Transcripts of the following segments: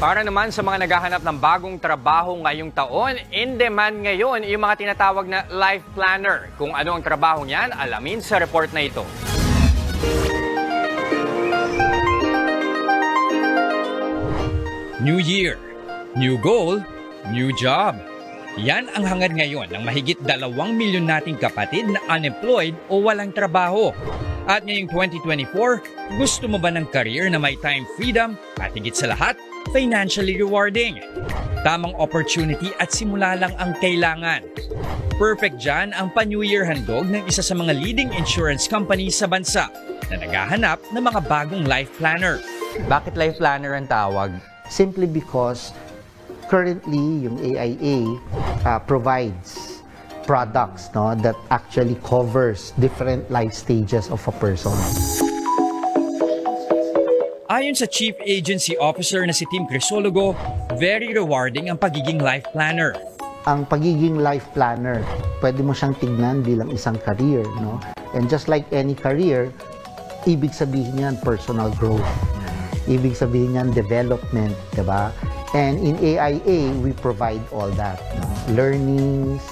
Para naman sa mga naghahanap ng bagong trabaho ngayong taon, in demand ngayon yung mga tinatawag na life planner. Kung ano ang trabaho niyan, alamin sa report na ito. New Year, new goal, new job. Yan ang hangad ngayon ng mahigit 2 milyon nating kapatid na unemployed o walang trabaho. At ngayong 2024, gusto mo ba ng career na may time freedom at higit sa lahat, financially rewarding? Tamang opportunity at simula lang ang kailangan. Perfect dyan ang pa-New Year handog ng isa sa mga leading insurance company sa bansa na naghahanap ng mga bagong life planner. Bakit life planner ang tawag? Simply because currently yung AIA provides products that actually covers different life stages of a person. Ayon sa Chief Agency Officer na si Tim Crisologo, very rewarding ang pagiging life planner. Ang pagiging life planner, pwede mo siyang tignan bilang isang career. And just like any career, ibig sabihin yan personal growth. Ibig sabihin yan development, diba? And in AIA, we provide all that. Learnings,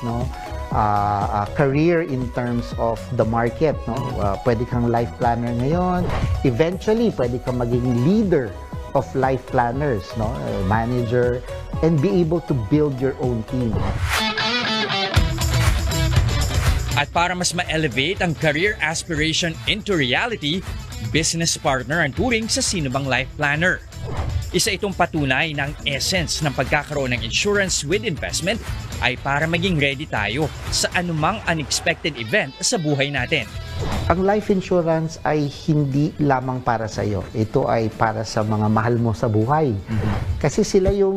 career in terms of the market. Pwede kang life planner ngayon. Eventually, pwede kang maging leader of life planners, manager, and be able to build your own team. At para mas ma-elevate ang career aspiration into reality, business partner ang turing sa sino bang life planner. Isa itong patunay ng essence ng pagkakaroon ng insurance with investment ay para maging ready tayo sa anumang unexpected event sa buhay natin. Ang life insurance ay hindi lamang para sa iyo. Ito ay para sa mga mahal mo sa buhay. Kasi sila yung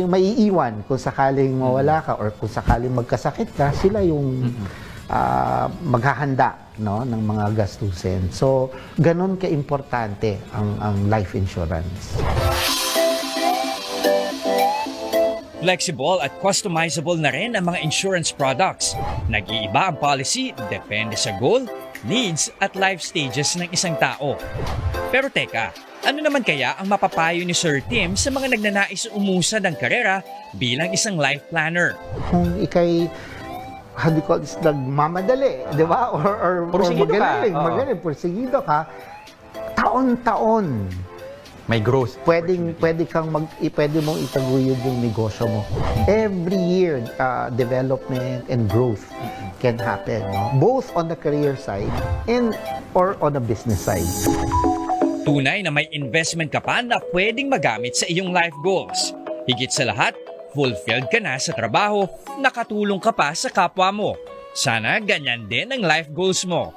maiiwan kung sakaling mawala ka or kung sakaling magkasakit ka, sila yung maghahanda ng mga gastusin. So, ganun ka-importante ang life insurance. Flexible at customizable na rin ang mga insurance products. Nag-iiba ang policy depende sa goal, needs at life stages ng isang tao. Pero teka, ano naman kaya ang mapapayo ni Sir Tim sa mga nagnanais umusad ng karera bilang isang life planner? Kung ikay nagmamadali, di ba? Or magaling, porsigido ka, taon-taon may growth. Pwede mong itaguyod yung negosyo mo. Every year, development and growth can happen, both on the career side or on the business side. Tunay na may investment ka pa na pwedeng magamit sa iyong life goals. Higit sa lahat, fulfilled ka na sa trabaho, nakatulong ka pa sa kapwa mo. Sana ganyan din ang life goals mo.